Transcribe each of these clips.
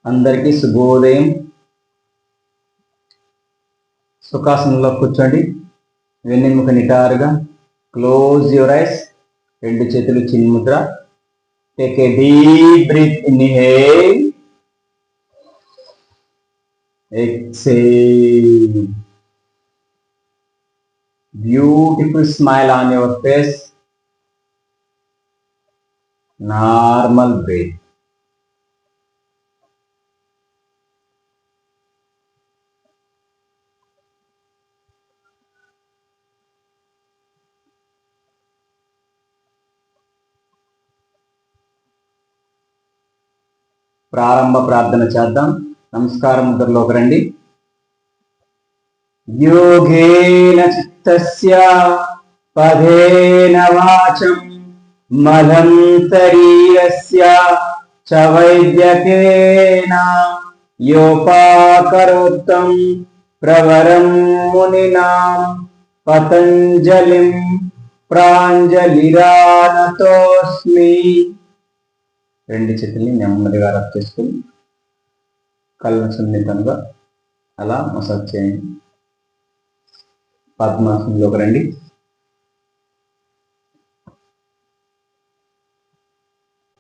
అందరికీ శుభోదయం. సుఖాసనంలో కూర్చోండి. వెన్నెముక నిటారుగా. Close your eyes. రెండు చేతులు చిన్ముద్ర. Take a deep breath. Inhale, exhale. Beautiful smile on your face. Normal breath. ప్రారంభ ప్రార్థన చేద్దాం. నమస్కారం ముద్రలోకి రండి. యోగేన చిత్తస్య పదేన వాచం మలం శరీరస్య చ వైద్యకేన యోపాకరోత్తం ప్రవరం మునినాం పతంజలిం ప్రాంజలిరానతోస్మి. రెండు చేతుల్ని నెమ్మదిగా రబ్ చేసుకుని కళ్ళను సున్నితంగా అలా మసాజ్ చేయండి. పద్మాసనంలోకి రండి.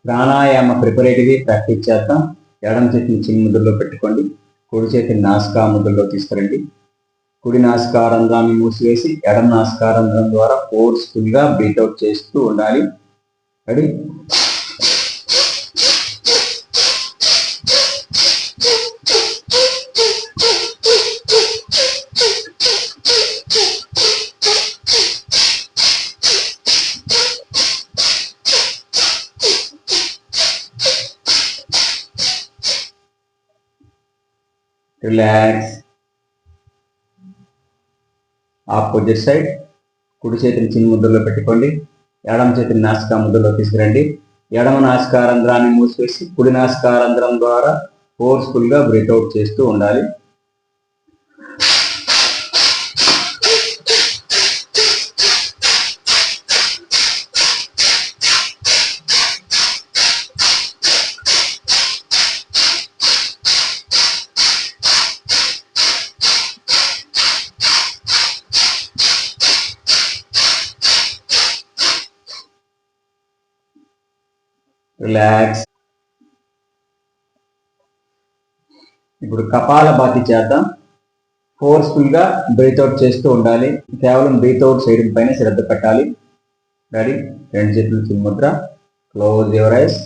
ప్రాణాయామ ప్రిపరేటరీ ప్రాక్టీస్ చేద్దాం. ఎడమ చేతిని చిన్న ముద్రలో పెట్టుకోండి. కుడి చేతిని నాసికా ముద్రలో తీసుకురండి. కుడి నాసికారంధ్రాన్ని మూసివేసి ఎడమ నాసికారంధ్రం ద్వారా ఫోర్స్ఫుల్గా బ్రీత్అవుట్ చేస్తూ ఉండాలి. రెడీ? రిలాక్స్. Opposite side. కుడి చేతిని చిన్న ముద్రలో పెట్టుకోండి. ఎడమ చేతిని నాసికా ముద్రలో తీసుకురండి. ఎడమ నాసికారంధ్రాన్ని మూసివేసి కుడి నాసికారంధ్రం ద్వారా ఫోర్స్ఫుల్గా బ్రీత్అవుట్ చేస్తూ ఉండాలి. రిలాక్స్. ఇప్పుడు కపాలభాతి చేద్దాం. ఫోర్స్ఫుల్గా బ్రీత్అవుట్ చేస్తూ ఉండాలి. కేవలం బ్రీత్అవుట్ చేయడం పైన శ్రద్ధ పెట్టాలి. రెడీ? రెండు చేతులు చిన్ముద్ర. Close your eyes.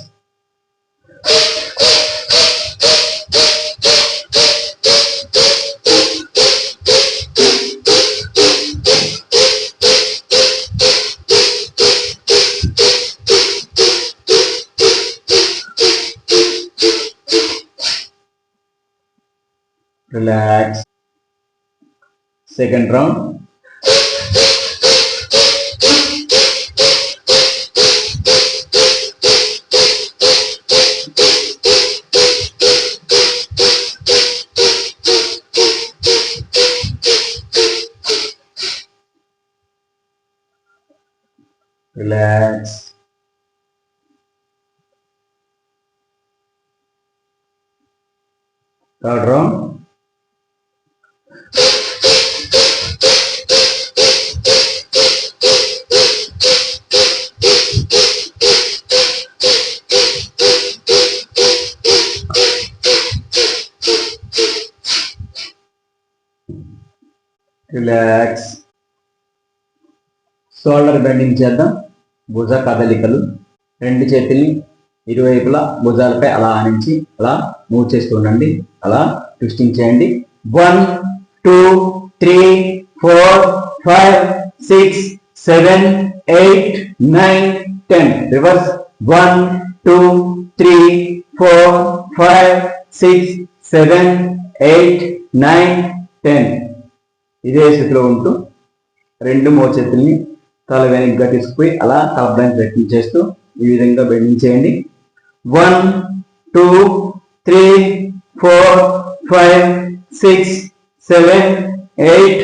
Relax. Second round. Relax. Third round. Relax. Shoulder bending చేద్దాం. భుజ కదలికలు. రెండు చేతుల్ని ఇరువైపులా భుజాలపై అలా ఆనించి అలా మూవ్ చేస్తూ ఉండండి. అలా ట్విస్టింగ్ చేయండి. 1 2 3 4 5 6 7 8 9 10. రివర్స్. 1 2 3 4 5 6 7 8 9 10. ఇదే స్థితిలో ఉంటూ రెండు మోచేతుల్ని తల వెనక్గా తీసుకుపోయి అలా కలపడానికి ప్రయత్నం చేస్తూ ఈ విధంగా బెండింగ్ చేయండి. 1 2 3 4 5 6 7 8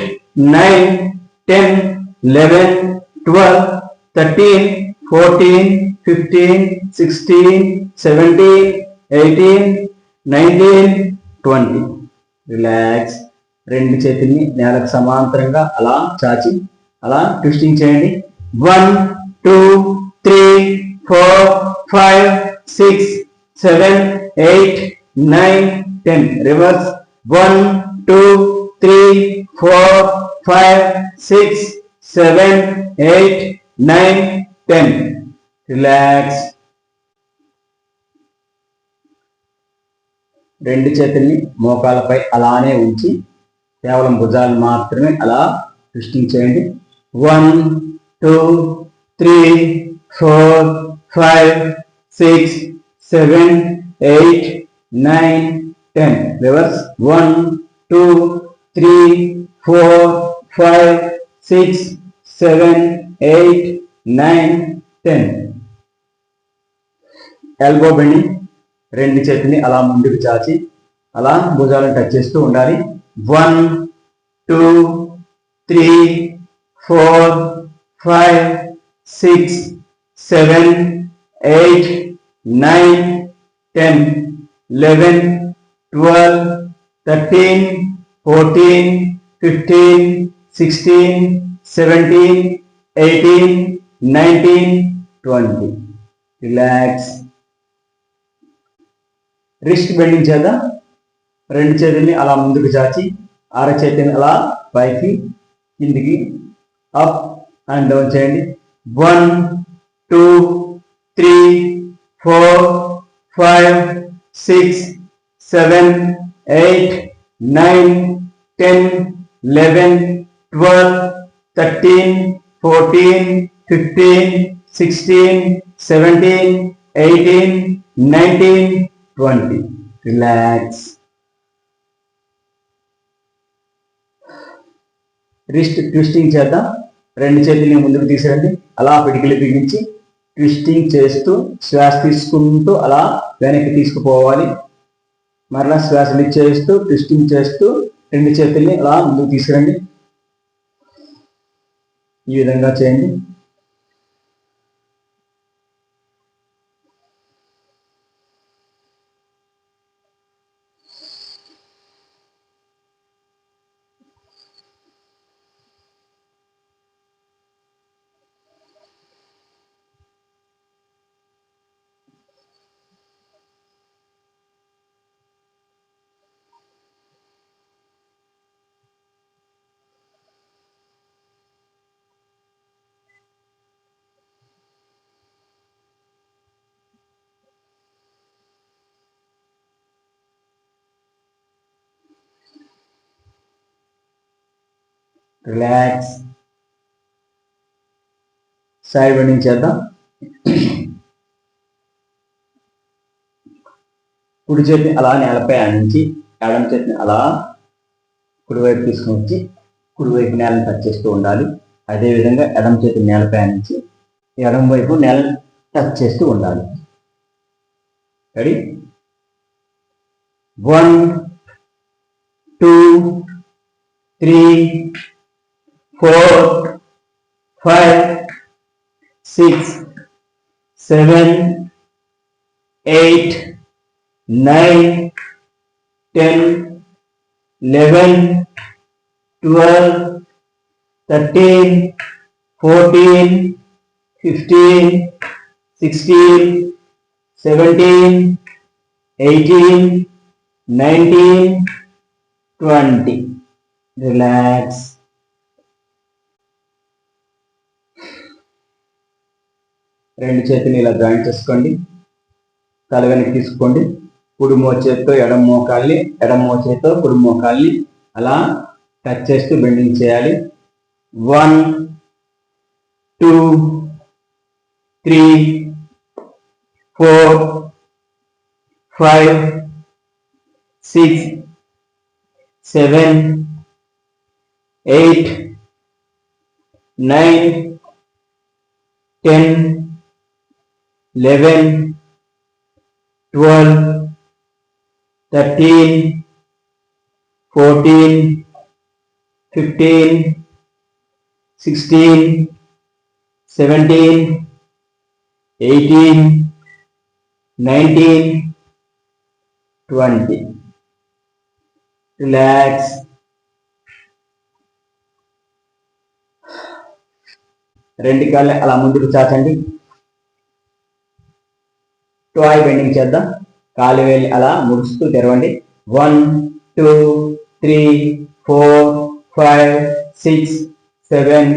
9 10 11 12 13 14 15 16 17 18 19, 20. రిలాక్స్. రెండు చేతుల్ని నేలకు సమాంతరంగా అలా చాచి అలా ట్విస్టింగ్ చేయండి. 1, 2, 3, 4, 5, 6, 7, 8, 9, 10. రివర్స్. 1, 2, 3, 4, 5, 6, 7, 8, 9, 10. రిలాక్స్. రెండు చేతుల్ని మోకాలపై అలానే ఉంచి కేవలం భుజాలు మాత్రమే అలా ట్విస్టింగ్ చేయండి. 1, 2, 3, 4, 5, 6, 7, 8, 9, 10. రివర్స్. 1, 2, 3, 4, 5, 6, 7, 8, 9, 10. Elbow bending. రెండు చేతిని అలా ముందుకు చాచి అలా భుజాలను టచ్ చేస్తూ ఉండాలి. 1, 2, 3, 4, 5, 6, 7, 8, 9, 10, 11, 12, 13, 14, 15, 16, 17, 18, 19, 20. రిలాక్స్. రిస్ట్ బెండింగ్ చేద్దాం. రెండు చేతుల్ని అలా ముందుకు చాచి అర చేతిని అలా పైకి కిందికి అప్ అండ్ డౌన్ చేయండి. 1, 2, 3, 4, 5, 6, 7, 8, 9, 10, 11, 12, 13, 14, 15, 16, 17, 18, 19, 20. రిలాక్స్. రిస్ట్ ట్విస్టింగ్ చేద్దాం. రెండు చేతుల్ని ముందుకు తీసేయండి. అలా పిడికిలు బిగించి ట్విస్టింగ్ చేస్తూ శ్వాస తీసుకుంటూ అలా వెనక్కి తీసుకుపోవాలి. మరలా శ్వాస చేస్తూ ట్విస్టింగ్ చేస్తూ రెండు చేతుల్ని అలా ముందుకు తీసుకురండి. ఈ విధంగా చేయండి. రిలాక్స్. సైడ్ బెండింగ్ చేద్దాం. కుడి చేతిని అలా నేలపై ఆనించి ఎడమ చేతిని అలా కుడివైపు తీసుకుని వచ్చి కుడివైపు నేలను టచ్ చేస్తూ ఉండాలి. అదేవిధంగా ఎడమ చేతిని నేలపై ఆనించి ఎడమ వైపు నేలను టచ్ చేస్తూ ఉండాలి. రెడీ? 1, 2, 3, 4, 5, 6, 7, 8, 9, 10, 11, 12, 13, 14, 15, 16, 17, 18, 19, 20. రిలాక్స్. రెండు చేతిని ఇలా జాయింట్ చేసుకోండి. తల వెనక్కి తీసుకోండి. కుడి మోచేతితో ఎడమ మోకాల్ని, ఎడమ మోచేతితో కుడి మోకాల్ని అలా టచ్ చేస్తూ బెండింగ్ చేయాలి. 1, 2, 3, 4, 5, 6, 7, 8, 9, 10, 11, 12, 13, 14, 15, 16, 17, 18, 19, 20. Relax. రెండు కాళ్ళు అలా ముందుకు చాచండి. టాయ్ బెండింగ్ చేద్దాం. కాలు వేలి అలా ముడుస్తూ తెరవండి. 1 2 3 4 5 6 7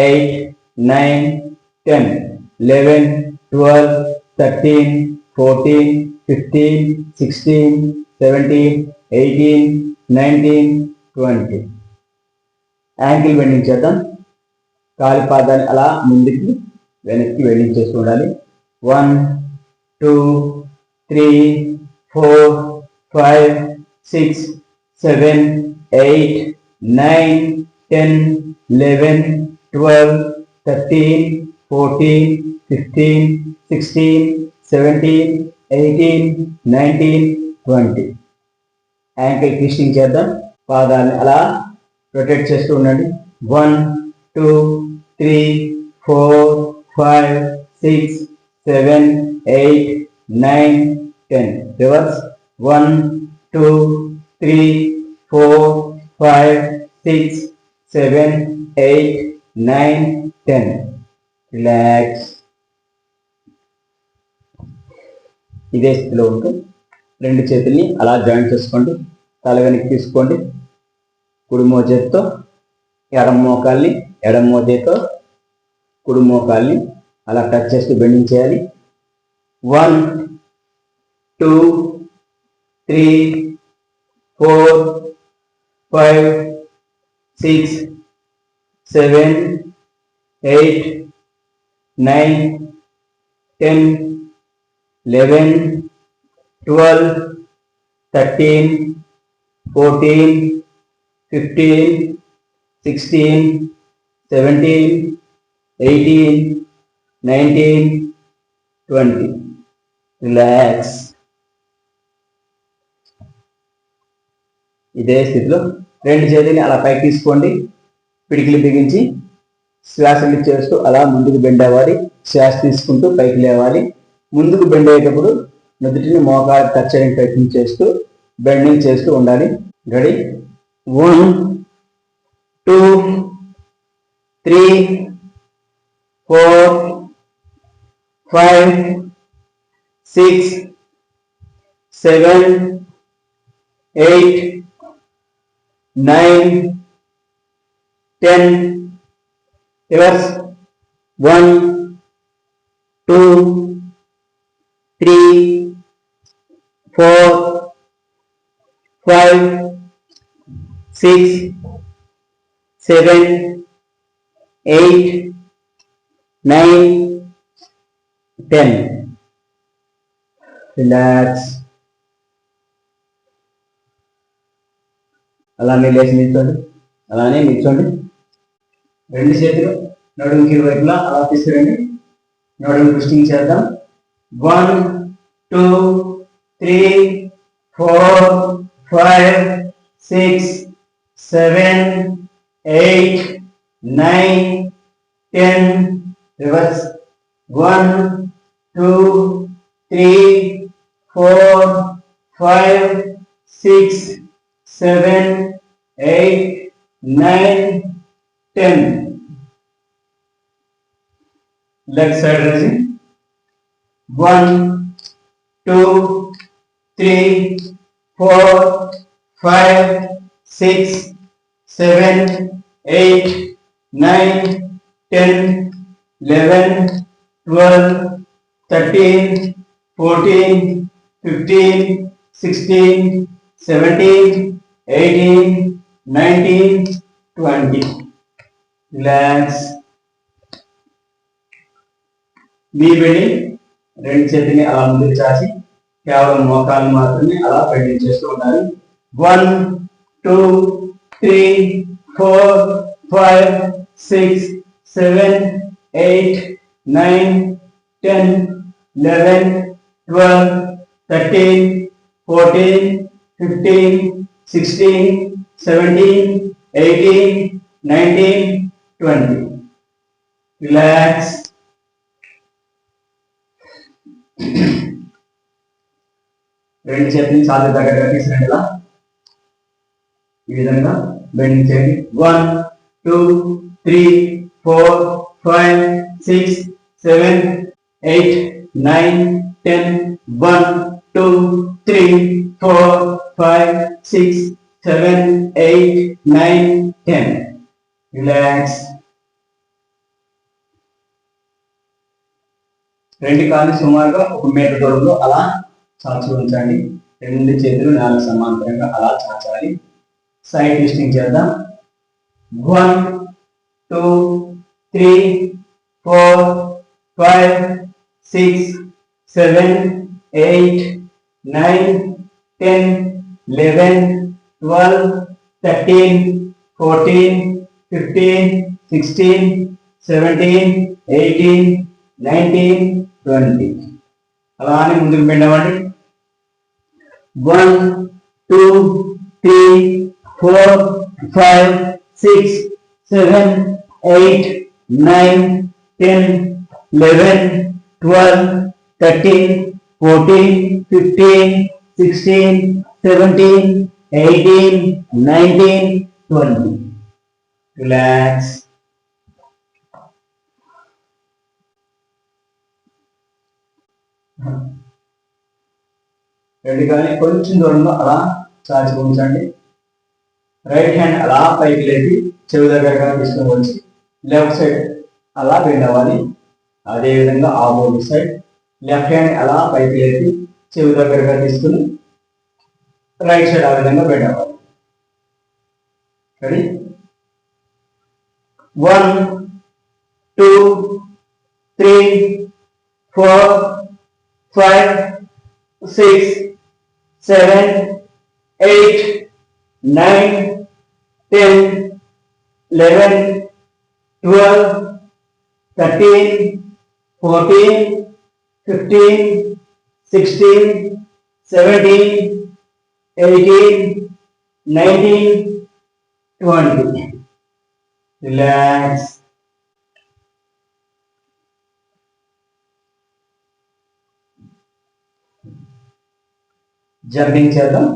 8 9 10 11 12 13 14 15 16 17 18 19 20. యాంకిల్ బెండింగ్ చేద్దాం. కాలి పాదాన్ని అలా ముందుకి వెనక్కి బెండింగ్ చేస్తూ ఉండాలి. 1 2 3 4 5 6 7 8 9 10 11 12 13 14 15 16 17 18 19 20. యాంకిల్ ట్విస్టింగ్ చేద్దాం. పాదాన్ని అలా రొటేట్ చేస్తూ ఉండండి. 1 2 3 4 5 6 7 8 9 10. రివర్స్. 1 2 3 4 5 6 7 8 9 10. రిలాక్స్. ఇదే స్థితిలో ఉంటూ రెండు చేతుల్ని అలా జాయింట్ చేసుకోండి. తల వెనక్కి తీసుకోండి. కుడి మోచేతితో ఎడమ మోకాల్ని, ఎడమ మోచేతితో కుడి మోకాల్ని అలా టచ్ చేస్తూ బెండింగ్ చేయాలి. 1 2 3 4 5 6 7 8 9 10 11 12 13 14 15 16 17 18 19 20. రిలాక్స్. ఇదే స్థితిలో రెండు చేతుల్ని అలా పైకి తీసుకోండి. పిడికిలు బిగించి శ్వాసలు చేస్తూ అలా ముందుకు బెండ్ అవ్వాలి. శ్వాస తీసుకుంటూ పైకి లేవాలి. ముందుకు బెండ్ అయ్యేటప్పుడు నుదుటిని మోకాలు టచ్ చేయడానికి ప్రయత్నం చేస్తూ బెండింగ్ చేస్తూ ఉండాలి. రెడీ? 1 2 3 4 5 6 7 8 9 10. రివర్స్. 1 2 3 4 5 6 7 8 9 10. రిలాక్స్. అలానే లేచి నిల్చోండి. అలానే నిల్చోండి. రెండు చేతులు నడుముకి వైపులా అలా తీసుకురండి. నడుము ట్విస్టింగ్ చేద్దాం. 1 2 3 4 5 6 7 8 9 10. Reverse. 1 2 3 4 5 6 7 8 9 10. Left side raising. 1 2 3 4 5 6 7 8 9 10 11 12 13 14 15 16 17 18 19 20. Relax. మీ బెండింగ్ రెండు చేతిని అలా ముందుకు చాచి కేవలం మోకాలు మాత్రమే అలా బెండింగ్ చేస్తూ ఉండాలి. 1 2 3 4 5 6 7 8 9 10 11 12 13 14 15 16 17 18 19 20. రిలాక్స్. రెండు చేతులు సాధ్య దగ్గరగా తీసుకురండి. ఇలా ఈ విధంగా బెండింగ్ చేయండి. 1 2 3 4 5 6 7 8 9 10 1 2 3 4 5 6 7 8 9 10. రిలాక్స్. రెండు కాళ్ళు సుమారుగా 1 మీటర్ దూరంలో అలా చాచి ఉంచండి. రెండు చేతులు 4 సమాంతరంగా అలా చాచాలి. సైడ్ ట్విస్టింగ్ చేద్దాం. 1 2 3 4 5 6 7 8 9 10 11 12 13 14 15 16 17 18 19 20. అలానే ముందుకు బెండవండి. 1 2 3 4 5 6 7 8 9 10 11 12 13 14 15 16 17 18 19 20. రిలాక్స్. రెండు కానీ కొంచెం దూరంలో అలా చాచి ఉంచండి. రైట్ హ్యాండ్ అలా పైకి లేపి చెవి దగ్గరగా తీసుకుని వచ్చి లెఫ్ట్ సైడ్ అలా బెండ్ అవ్వాలి. అదేవిధంగా ఆపోజిట్ సైడ్ లెఫ్ట్ హ్యాండ్ అలా పైకి లేపి చెవి దగ్గరగా తీసుకుని రైట్ సైడ్ ఆ విధంగా బెండ్ అవ్వాలి. రెడీ? 1 2 3 4 5 6 7 8 9 10 11 12 13 14 15 16 17 18 19 20. రిలాక్స్. జంపింగ్ చేద్దాం.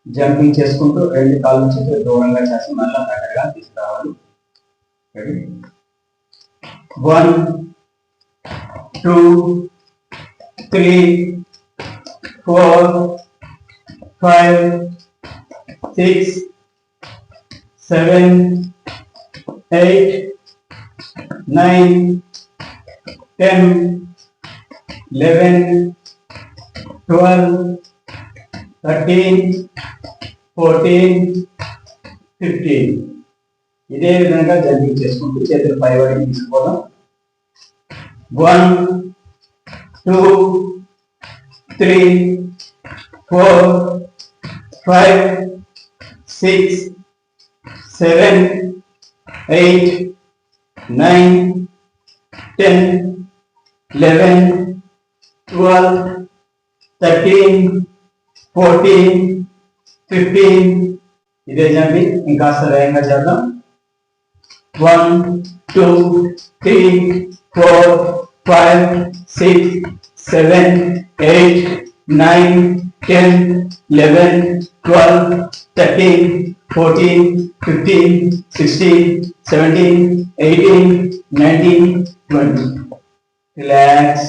జంపింగ్ చేసుకుంటూ రెండు కాళ్ళు చేతులు దూరంగా చేసి మళ్ళీ దగ్గరగా తీసుకురావాలి. 1 2 3 4 5 6 7 8 9 10 11 12 13 14 15. ఇదే విధంగా జంపింగ్ చేసుకుంటూ చేతులు పైవైపు తీసుకోవడం. 1 2 3 4 5 6 7 8 9 10 11 12 13 14 15. ఇదే జంపింగ్ ఇంకాస్త వేగంగా చేద్దాం. 1 2 3 4 5 6 7 8 9 10 11 12 13 14 15 16 17 18 19 20. రిలాక్స్.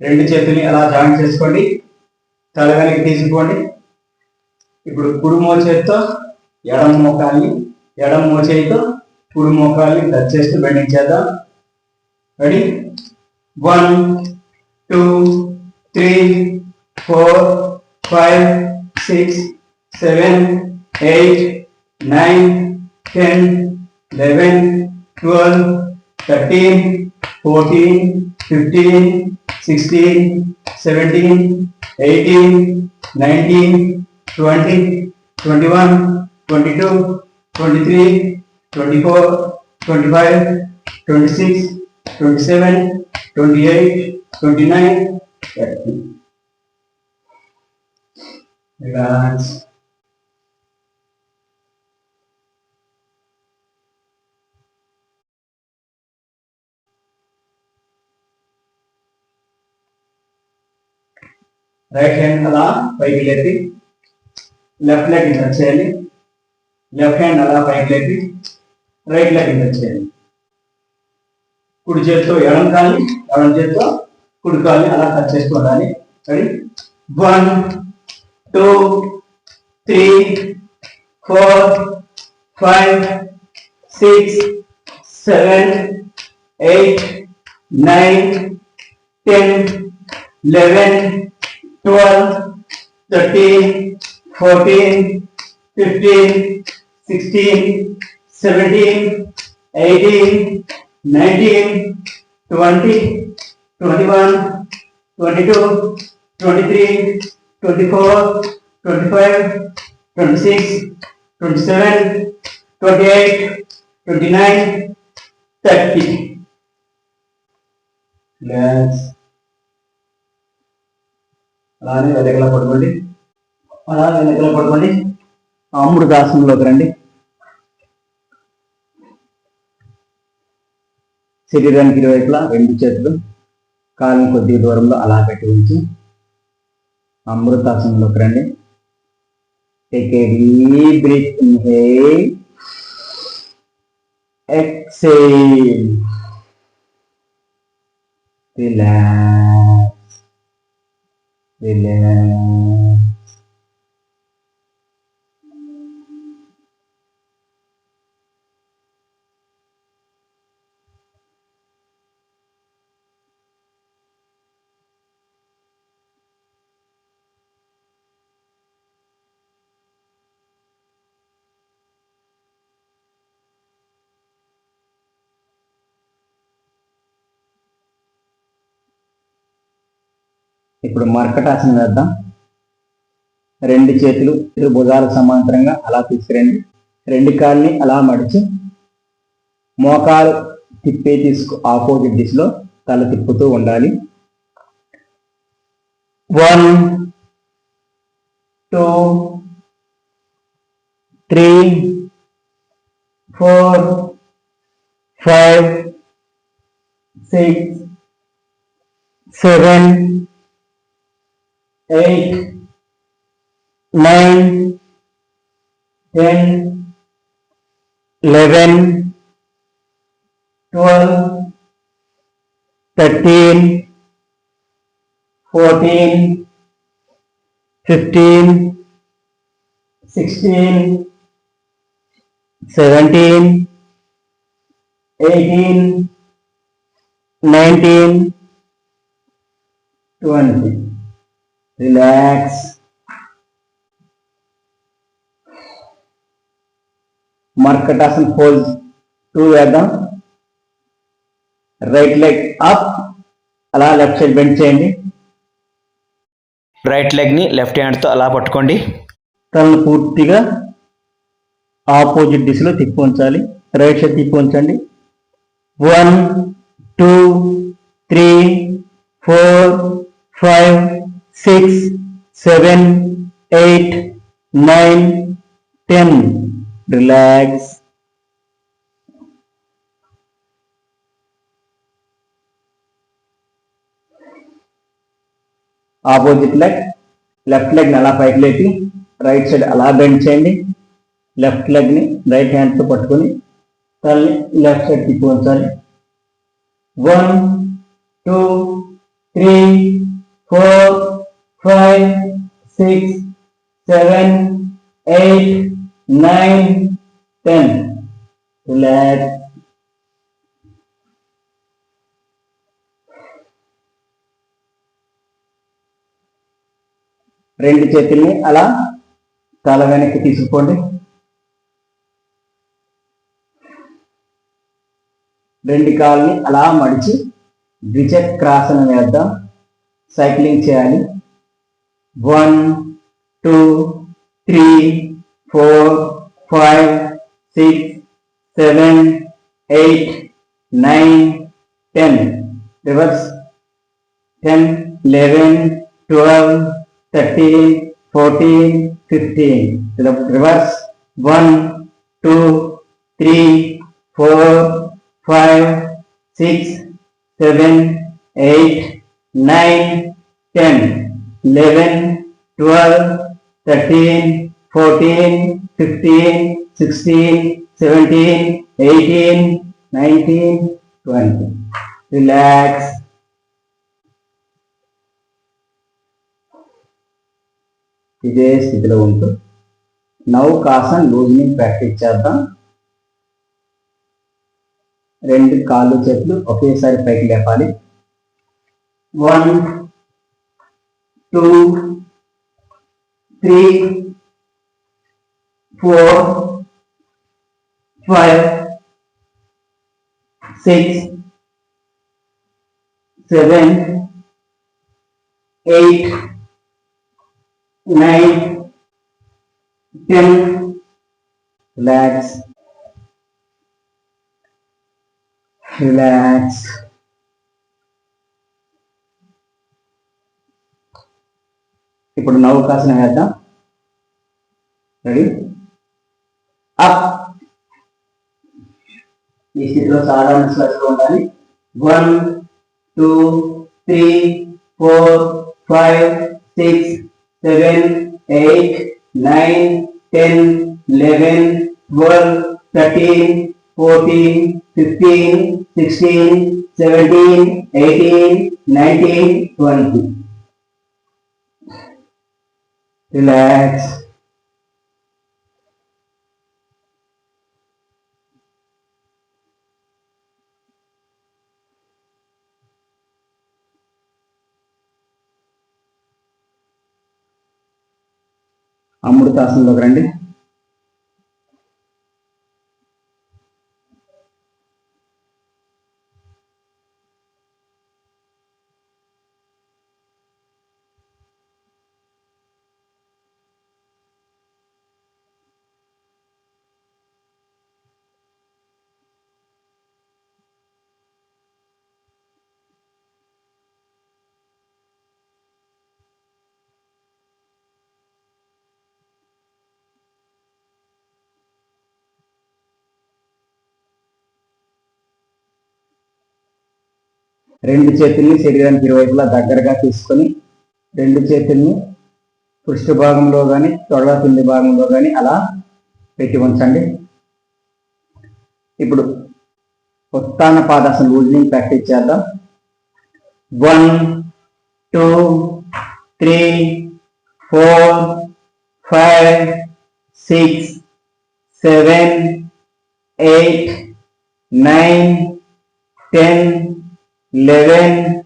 రెండు చేతుల్ని అలా జాయింట్ చేసుకోండి. తల వెనక్కి తీసుకోండి. ఇప్పుడు కుడి మోచేతితో ఎడమ మోకాల్ని, ఎడమ మోచేతితో కుడి మోకాల్ని టచ్ చేస్తూ బెండింగ్ చేద్దాం. రెడీ? 1 2 3 4 5 6 7 8 9 10 11 12 13 14 15 16 17 18 19 20 21 22 23 24 25 26 27 28 29 30. రిలాక్స్. రైట్ హ్యాండ్ అలా పైకి లేపి లెఫ్ట్ లెగ్ టచ్ చేయాలి. లెఫ్ట్ హ్యాండ్ అలా పైకి లేపి రైట్ లెగ్ టచ్ చేయాలి. కుడి చేతితో ఎడం కాలి, ఎడం చేతితో కుడి కాలి అలా టచ్ చేస్తూ ఉండాలి. రెడీ? 1 2 3 4 5 6 7 8 9 10 11 12 13 14 15 16 17 18 19 20 21 22 23 24 25 26 27 28 29 30. రిలాక్స్. అలానే వెనకలా పడుకోండి. అలా వెనకలా పడుకోండి. అమృతాసనంలోకి రండి. శరీరానికి ఇరువైపులా 2 చేతులు కాళ్ళని కొద్దిగా దూరంలో అలా పెట్టి ఉంచి అమృతాసనంలోకి రండి. Take a deep breath, inhale, exhale, relax, relax. ఇప్పుడు మర్కటాసనం వేద్దాం. 2 చేతులు భుజాల సమాంతరంగా అలా తీసుకురండి. 2 కాళ్ళని అలా మడిచి మోకాలు ఆపోజిట్ దిశలో తల తిప్పుతూ ఉండాలి. 1 2 3 4 5 6 7 8 9 10 11 12 13 14 15 16 17 18 19 20. రిలాక్స్. మర్కటాసన్ పోజ్ 2 వేద్దాం. రైట్ లెగ్ అప్, అలా లెఫ్ట్ సైడ్ బెండ్ చేయండి. రైట్ లెగ్ని లెఫ్ట్ హ్యాండ్తో అలా పట్టుకోండి. తలను పూర్తిగా ఆపోజిట్ దిశలో తిప్పి ఉంచాలి. రైట్ సైడ్ తిప్పి ఉంచండి. 1 2 3 4 5 6 7 8 9 10. Relax. Opposite leg, left leg అలా పైకి లేపి రైట్ సైడ్ అలా బెండ్ చేయండి. లెఫ్ట్ లెగ్ ని రైట్ హ్యాండ్ తో పట్టుకొని తల్లి లెఫ్ట్ సైడ్ తిప్పి ఉంచాలి. 1 2 3 4 5 6 7 8 9 10. రిలాక్స్. రెండు చేతుల్ని అలా తల వెనక్కి తీసుకోండి. రెండు కాళ్ళని అలా మడిచి ద్విచక్రాసనం వేద్దాం. సైక్లింగ్ చేయాలి. 1 2 3 4 5 6 7 8 9 10. Reverse. 10 11 12 13 14, 15. To the reverse. 1, 2, 3, 4, 5, 6, 7, 8, 9, 10, 11, 12, 13, 14, 15, 16, 17, 18, 19, 20. Relax. ఇదే స్థితిలో ఉంటూ నౌకాసన్ లూజనింగ్ ప్రాక్టీస్ చేద్దాం. రెండు కాళ్ళు చేతులు ఒకేసారి పైకి లేపాలి. 1, 2, 3, 4, 5, 6, 7, 8, 9, 10. Relax. Relax. ఇప్పుడు నౌకాసన వేద్దాం. రెడీ? అప్. ఈ స్థితిలో సాధారణ శ్వాసలో ఉండాలి. 1, 2, 3, 4, 5, 6, 7, 8, 9, 10, 11, 12, 13, 14, 15, 16, 17, 18, 19, 20. Relax. అమృతాసనంలోకి రండి. రెండు చేతుల్ని శరీరానికి ఇరువైపులా దగ్గరగా తీసుకొని రెండు చేతుల్ని పృష్ఠ భాగంలో కానీ తొడల కింది భాగంలో కానీ అలా పెట్టి ఉంచండి. ఇప్పుడు ఉత్తాన పాదాసన లూజనింగ్ ప్రాక్టీస్ చేద్దాం. 1, 2, 3, 4, 5, 6, 7, 8, 9, 10, 11,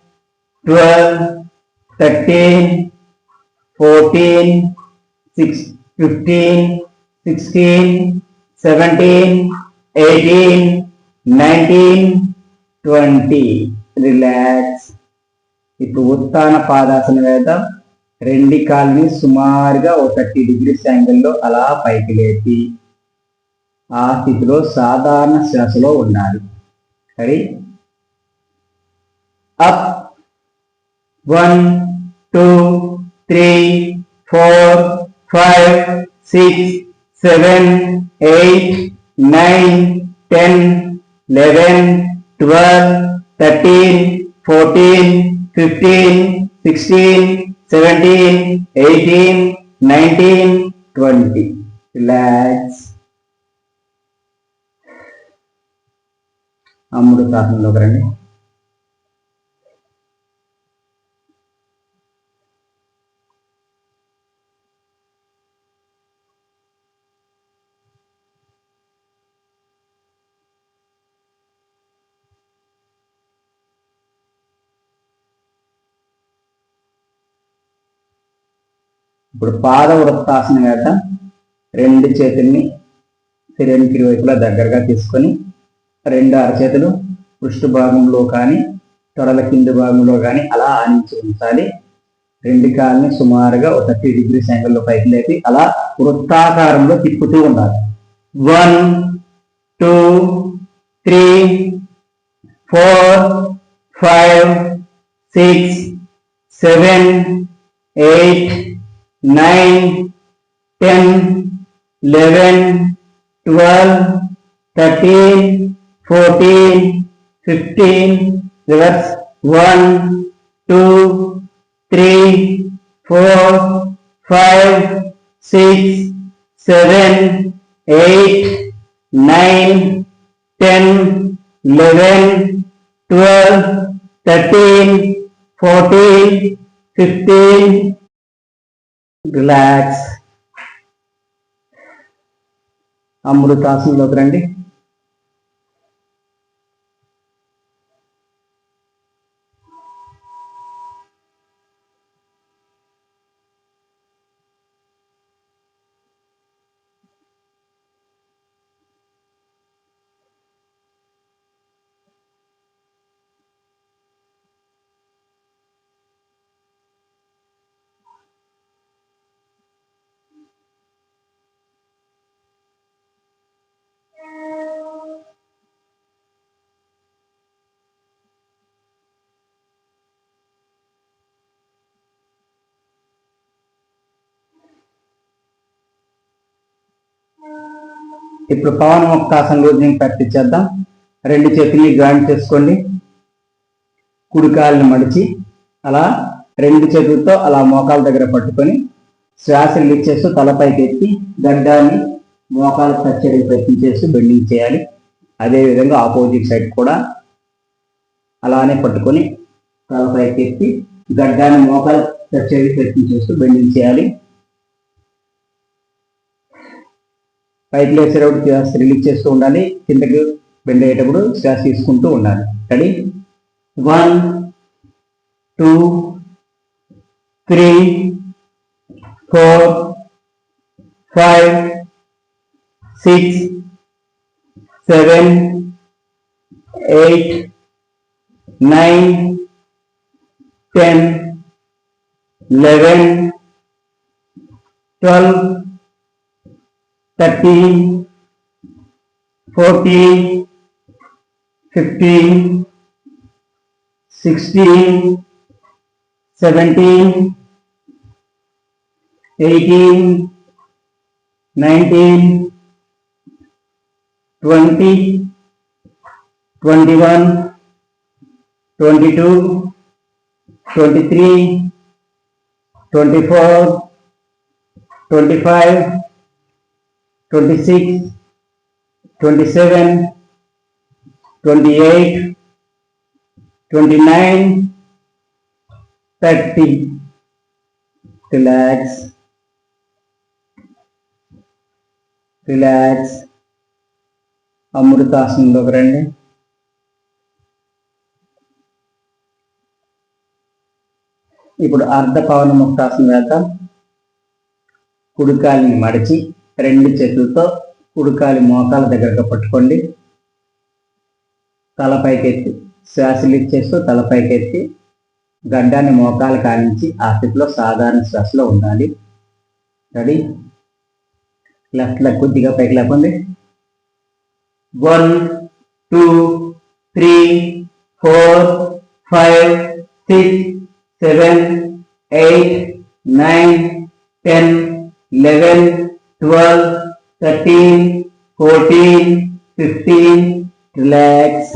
12, 13, 14, 15, 16, 17, 18, 19, 20. రిలాక్స్. ఇప్పుడు ఉత్తాన పాదాసన వేద్దాం. రెండు కాళ్ళని సుమారుగా 30 degrees యాంగిల్లో అలా పైకి లేపి ఆ స్థితిలో సాధారణ శ్వాసలో ఉండాలి. సరే? అప్. 1, 2, 3, 4, 5, 6, 7, 8, 9, 10, 11, 12, 13, 14, 15, 16, 17, 18, 19, 20. రిలాక్స్. అమృతాసనంలోకి రండి. ఇప్పుడు పాద వృత్తాసనం వేద్దాం. రెండు చేతుల్ని శరీరానికి ఇరువైపులా దగ్గరగా తీసుకొని రెండు అరచేతులు పృష్ఠ భాగంలో కానీ తొడల కింది భాగంలో కానీ అలా ఆనించి ఉంచాలి. రెండు కాళ్ళని సుమారుగా 30 degrees యాంగిల్లో పైకి లేపి అలా వృత్తాకారంలో తిప్పుతూ ఉండాలి. 1, 2, 3, 4, 5, 6, 7, 8, 9, 10, 11, 12, 13, 14, 15, reverse, 1, 2, 3, 4, 5, 6, 7, 8, 9, 10, 11, 12, 13, 14, 15. రిలాక్స్. అమృతాసనంలోకి రండి. ఇప్పుడు పవన ముక్తాసనం గురించి ప్రాక్టీస్ చేద్దాం. 2 చేతుల్ని జాయింట్ చేసుకోండి. కుడి కాళ్ళని మడిచి అలా 2 చేతులతో అలా మోకాల దగ్గర పట్టుకొని శ్వాస రిలీజ్ చేస్తూ తలపైకి ఎత్తి గడ్డాన్ని మోకాలు టచ్ చేయడానికి ప్రయత్నం చేస్తూ బెండింగ్ చేయాలి. అదేవిధంగా ఆపోజిట్ సైడ్ కూడా అలానే పట్టుకొని తలపైకి ఎత్తి గడ్డాన్ని మోకాలు టచ్ చేయడానికి ప్రయత్నం చేస్తూ బెండింగ్ చేయాలి. పైకి లేచేటప్పుడు శ్వాస రిలీజ్ చేస్తూ ఉండాలి. కిందకి బెండ్ అయ్యేటప్పుడు శ్వాస తీసుకుంటూ ఉండాలి. రెడీ? 1, 2, 3, 4, 5, 6, 7, 8, 9, 10, 11, 12, 13, 14, 15, 16, 17, 18, 19, 20, 21, 22, 23, 24, 25, 26, 27, 28, 29, 30. Relax. Relax. అమృతాసనంలోకి రండి. ఇప్పుడు అర్ధ పవన ముక్తాసనం వేద్దాం. కుడికాలిని మడిచి 2 చేతులతో కుడికాలి మోకాల దగ్గరగా పట్టుకోండి. తలపైకి ఎత్తి శ్వాస రిలీజ్ చేస్తూ తలపైకి ఎత్తి గడ్డాన్ని మోకాలు కానించి ఆ స్థితిలో సాధారణ శ్వాసలో ఉండాలి. రెడీ? లెఫ్ట్ లెగ్ కొద్దిగా పైకి లేపండి. 1, 2, 3, 4, 5, 6, 7, 8, 9, 10, 11, 12, 13, 14, 15. రిలాక్స్.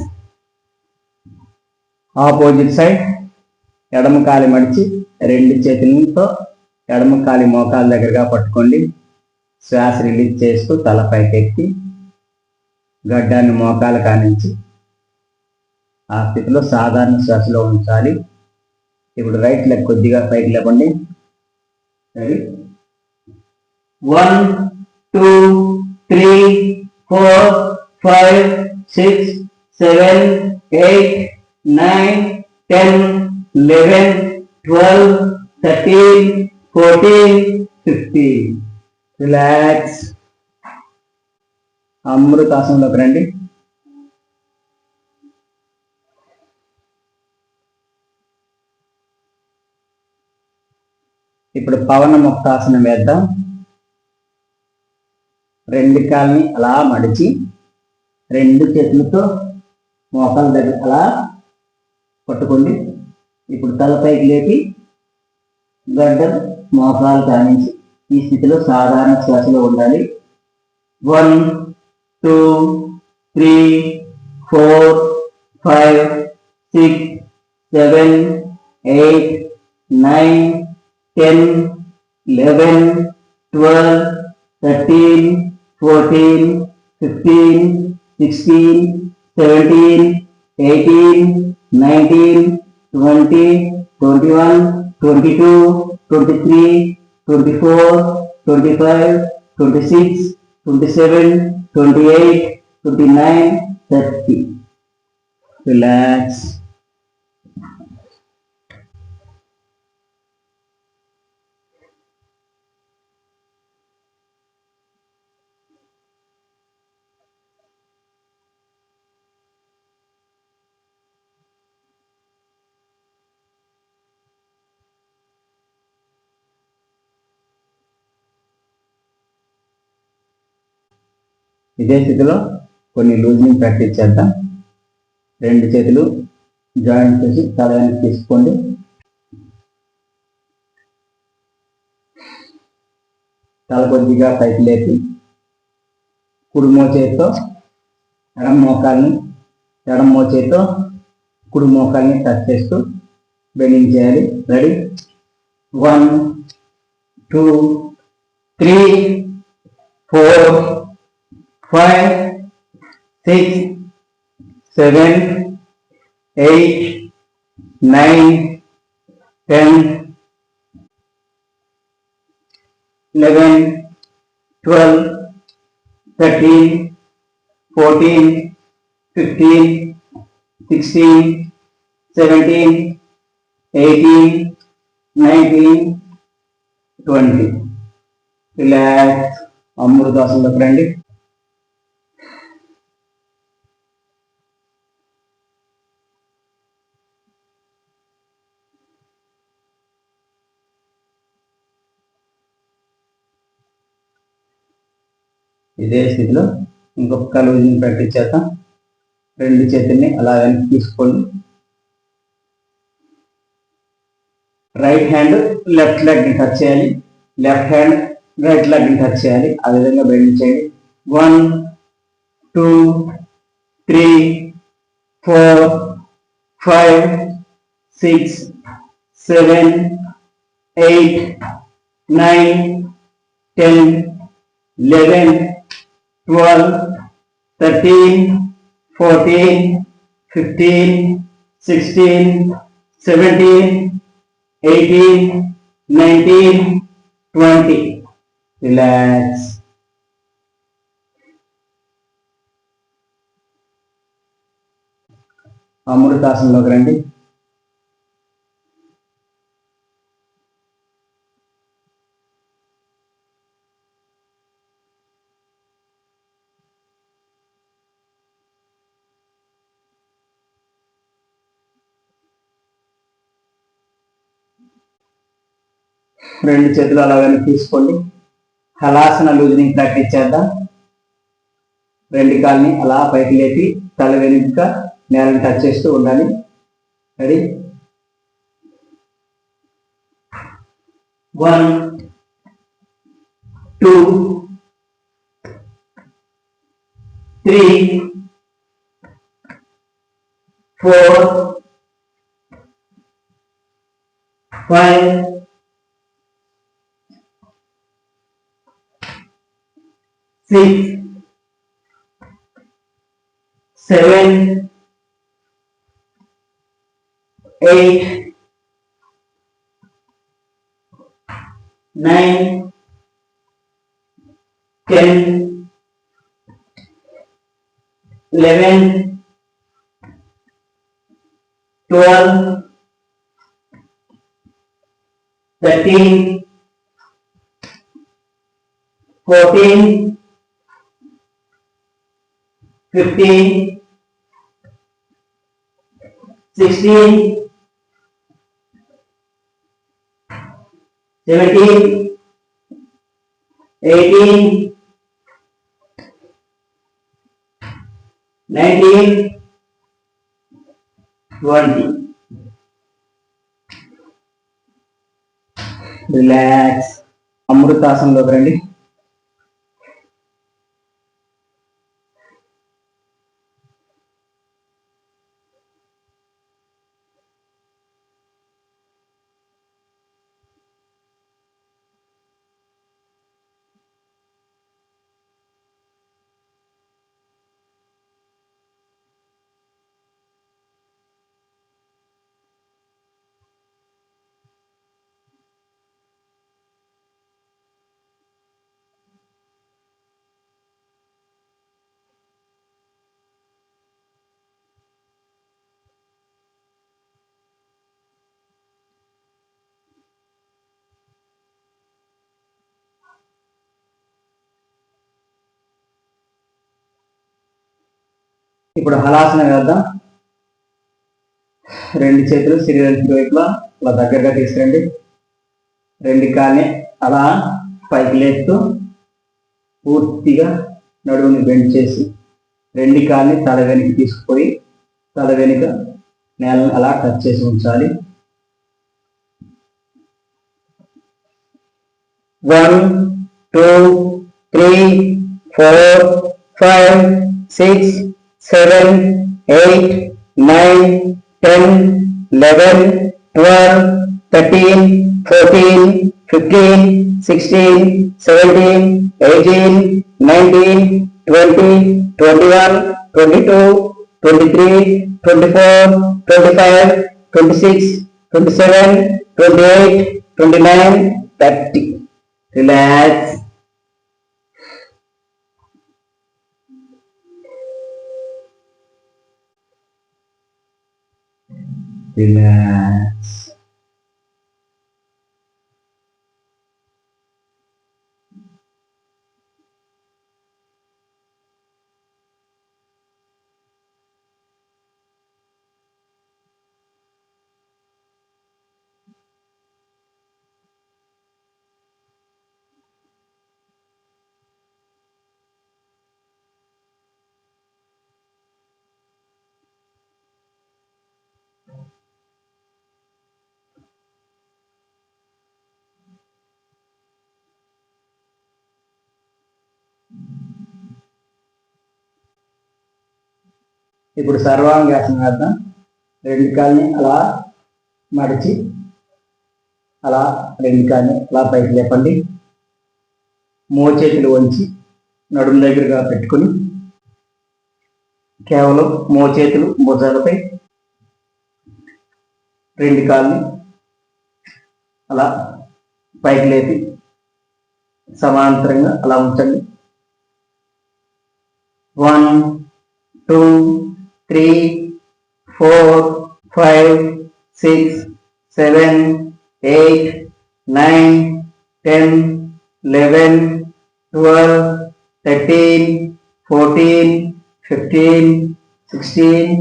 ఆపోజిట్ సైడ్ ఎడమ కాలి మడిచి 2 చేతులతో ఎడమ కాలి మోకాల దగ్గరగా పట్టుకోండి. శ్వాస రిలీజ్ చేస్తూ తలపైకి ఎత్తి గడ్డాన్ని మోకాలు కానించి ఆ స్థితిలో సాధారణ శ్వాసలో ఉంచాలి. ఇప్పుడు రైట్ లెగ్ కొద్దిగా పైకి లేపండి. రెడీ? 1, 2, 3, 4, 5, 6, 7, 8, 9, 10, 11, 12, 13, 14, 15. రిలాక్స్. అమృతాసనంలోకి రండి. ఇప్పుడు పవన ముక్తాసనం వేద్దాం. 2 కాళ్ళని అలా మడిచి 2 చేతులతో మోకాల దగ్గర అలా పట్టుకోండి. ఇప్పుడు తలపైకి లేపి గడ్డ మోకాలు కానించి ఈ స్థితిలో సాధారణ శ్వాసలో ఉండాలి. 1 2 3 4 5 6 7 8 9 10 11 12 13 14 15 16 17 18 19 20 21 22 23 24 25 26 27 28 29 30. Relax. ఇదే స్థితిలో కొన్ని లూజింగ్ ప్రాక్టీస్ చేద్దాం. రెండు చేతులు జాయింట్ చేసి తల వెనక్కి తీసుకోండి. తల కొద్దిగా పైకి లేపి కుడి మోచేతితో ఎడమ మోచేతితో కుడి మోకాల్ని టచ్ చేస్తూ బెండింగ్ చేయాలి. రెడీ? 1 2 3 4 5 6 7 8 9 10 11 12 13 14 15 16 17 18 19 20. రిలాక్స్. అమృతాసనంలోకి రండి. ఇదే స్థితిలో ఇంకొక లూజింగ్ ప్రాక్టీస్ చేద్దాం. రెండు చేతుల్ని అలా వెనక్కి తీసుకోండి. రైట్ హ్యాండ్ లెఫ్ట్ లెగ్ని టచ్ చేయాలి, లెఫ్ట్ హ్యాండ్ రైట్ లెగ్ని టచ్ చేయాలి. ఆ విధంగా బెండ్ చేయండి. 1 2 3 4 5 6 7 8 9 10 11 12 13 14 15 16 17 18 19 20. రిలాక్స్. అమృతాసనంలోకి రండి. రెండు చేతులు అలా వెనక్కి తీసుకోండి. హలాసన లూజనింగ్ ప్రాక్టీస్ చేద్దాం. రెండు కాల్ని అలా పైకి లేపి తల వెనుక నేలని టచ్ చేస్తూ ఉండాలి. రెడీ? 1 2 3 4 5 6 7 8 9 10 11 12 13 14 15 16 17 18 19 20. రిలాక్స్. అమృతాసనంలోకి రండి. ఇప్పుడు హలాసనం వేద్దాం. రెండు చేతులు శరీరానికి వైపులా అలా దగ్గరగా తీసుకురండి. రెండు కాళ్ళని అలా పైకి లేపుతూ పూర్తిగా నడువుని బెండ్ చేసి రెండు కాళ్ళని తల వెనుక తీసుకుపోయి తల వెనుక నేలను అలా టచ్ చేసి ఉంచాలి. 1 2 3 4 5 6 7 8 9 10 11 12 13 14 15 16 17 18 19 20 21 22 23 24 25 26 27 28 29 30. రిలాక్స్. రిలాక్స్. ఇప్పుడు సర్వాంగాసనం వేద్దాం. రెండు కాళ్ళని అలా మడిచి అలా రెండు కాళ్ళని అలా పైకి లేపండి. మోచేతులు వంచి నడుము దగ్గరగా పెట్టుకుని కేవలం మోచేతులు భుజాలపై రెండు కాళ్ళని అలా పైకి లేపి సమాంతరంగా అలా ఉంచండి. 1 2 3 4 5 6 7 8 9 10 11 12 13 14 15 16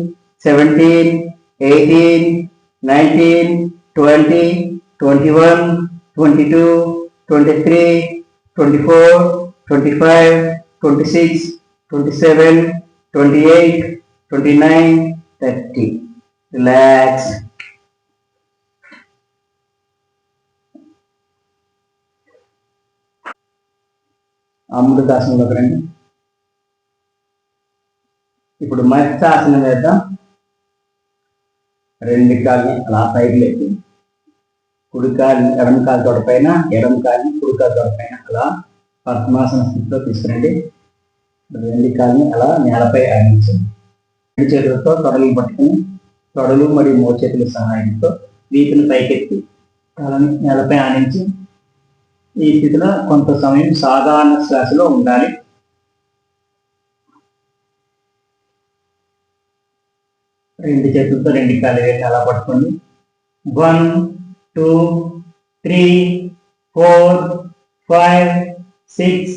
17 18 19 20 21 22 23 24 25 26 27 28 29 30. రిలాక్స్. అమృతాసనంలోకి రండి. ఇప్పుడు మత్స్యాసనం వేద్దాం. రెండు కాళ్ళని అలా పైకి లేపి కుడి కాలు ఎడమ కాలు తోడపైన ఎడమ కాలుని కుడి కాలు తోడపైన అలా పద్మాసన స్థితిలో తీసుకురండి. రెండు కాళ్ళని అలా నేలపై ఆడించండి. రెండు చేతులతో తొడలు పట్టుకుని తొడలు మరియు మోచేతుల సహాయంతో వీపుని పైకెత్తి తలని నేలపై ఆడించి ఈ స్థితిలో కొంత సమయం సాధారణ శ్వాసలో ఉండాలి. రెండు చేతులతో రెండు కాళ్ళు వేసి అలా పట్టుకోండి. 1 2 3 4 5 6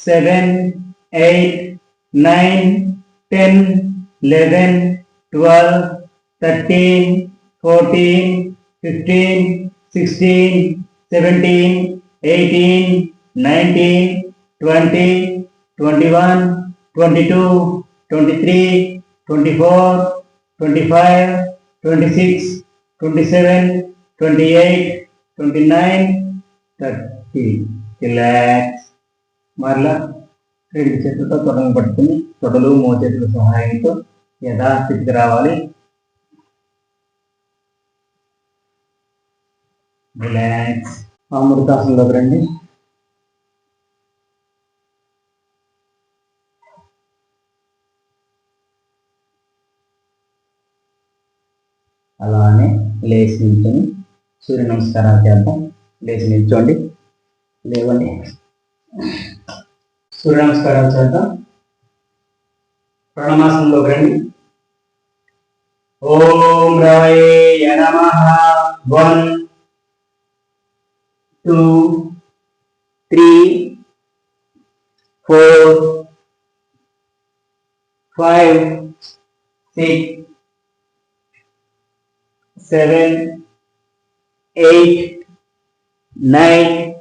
7 8 9 10 11 12 13 14 15 16 17 18 19 20 21 22 23 24 25 26 27 28 29 30. రిలాక్స్. మరలా రెండు చేతులతో తొడను పట్టుకుని తొడలు మోచేతుల సహాయంతో యథాస్థితికి రావాలి. రిలాక్స్. అమృతాసనంలోకి రండి. అలానే లేచి నిల్చొని సూర్య నమస్కారాలు చేద్దాం. లేచి నిల్చోండి, లేవండి, సూర్య నమస్కారాలు చేద్దాం. ప్రణమాసనంలోకి రండి. ఓం రవయే నమః. 1 2 3 4 5 6 7 8 9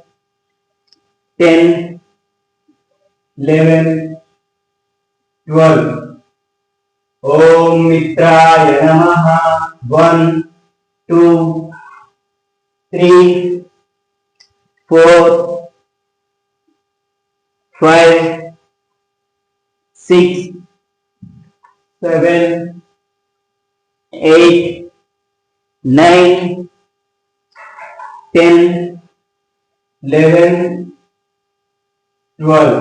10 11 12. ఓం మిత్రాయ నమః. 1 2 3 4 5 6 7 8 9 10 11 12.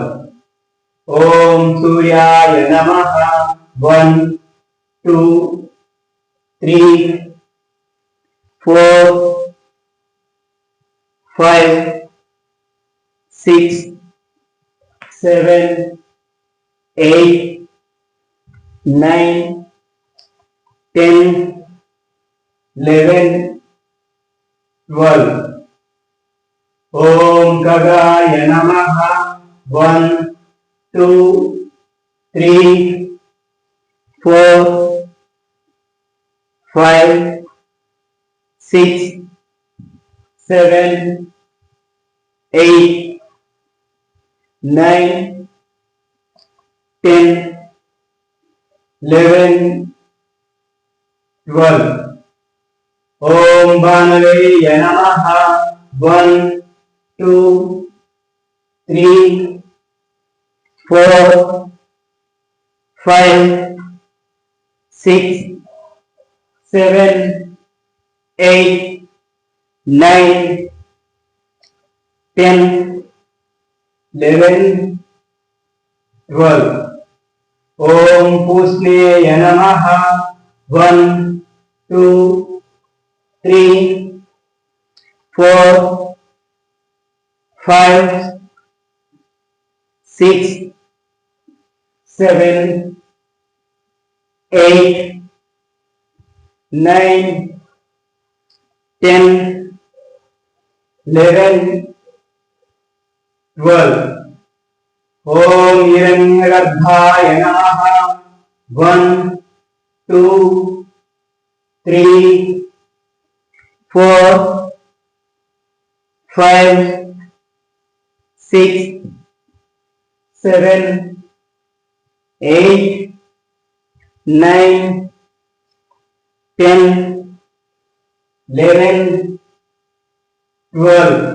ఓం సూర్యాయ నమః. 1 2 3 4 5 6 7 8 9 10 11 12. ఓం ఖగాయ నమః. 1 2 3 4 5 6 7 8 9 10 11 12. ఓం భానవే నమః. 1 2 3 4 5 6 7 8 9 10 11 12. ఓం పూష్ణే నమః. 1 2 3 4 5 6 7 8 9 10 11 12. ఓం హిరణ్యగర్భాయ నమః. 1 2 3 4 5 6 7 8 9 10 11 12.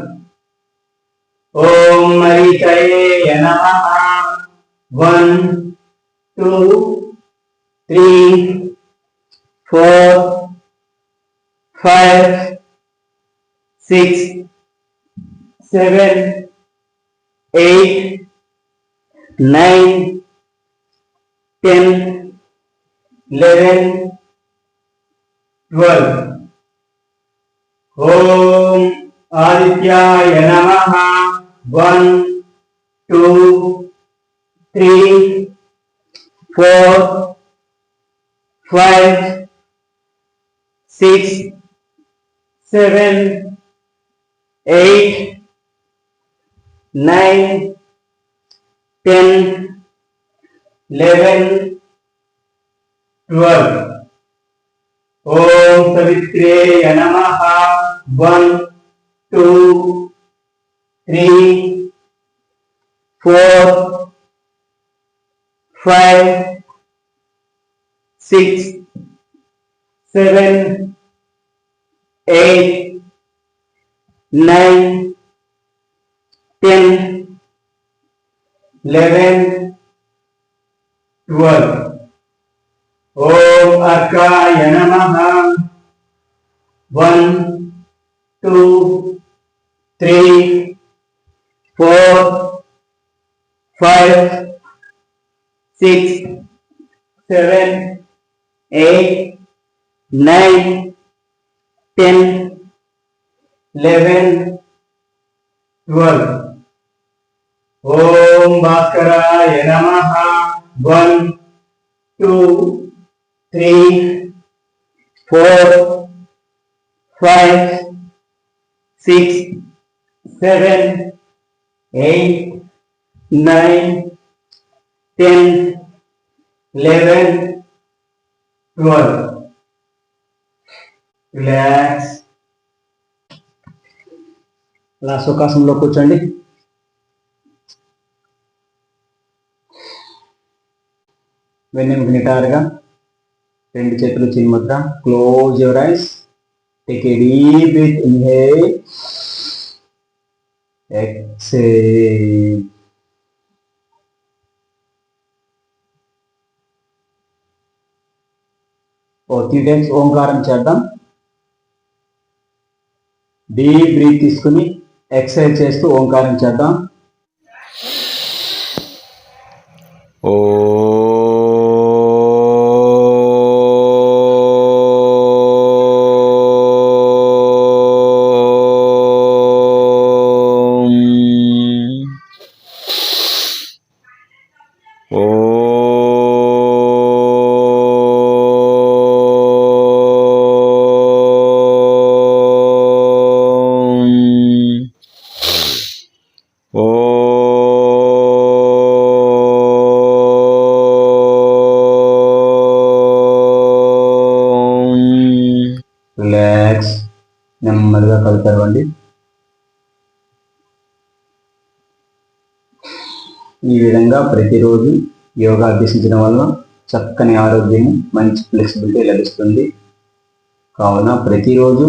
ఓం మరీచయే నమః. 1 2 3 4 5 6 7 8 9 10 11 12. ఓం ఆదిత్యాయ నమః. 1 2 3 4 5 6 7 8 9 10 11 12. ఓం సవిత్రే నమః. 1 2 3 4 5 6 7 8 9 10, 11, 12. Om Arkaya Namaha. 1, 2, 3, 4, 5, 6, 7, 8, 9, 10, 11, 12. Om Bhaskaraya Namaha. 1, 2, 3, 4, 5, 6, 7, 8, 9, 10, 11, 12. Relax. అలా సుఖాసనంలో కూర్చోండి. వెన్నెముక నిటారుగా, రెండు చేతులు చిన్ముద్ర. Close your eyes. Take a deep breath. Inhale, exhale. ఓ 3 times ఓంకారం చేద్దాం. డీప్ బ్రీత్ తీసుకుని ఎక్సైజ్ చేస్తూ ఓంకారం చేద్దాం. రిలాక్స్. నెమ్మదిగా కళ్ళు తెరవండి. ఈ విధంగా ప్రతిరోజు యోగా అభ్యసించడం వల్ల చక్కని ఆరోగ్యం, మంచి ఫ్లెక్సిబిలిటీ లభిస్తుంది. కావున ప్రతిరోజు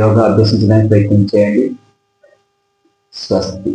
యోగా అభ్యసించడానికి ప్రయత్నం చేయండి. స్వస్తి.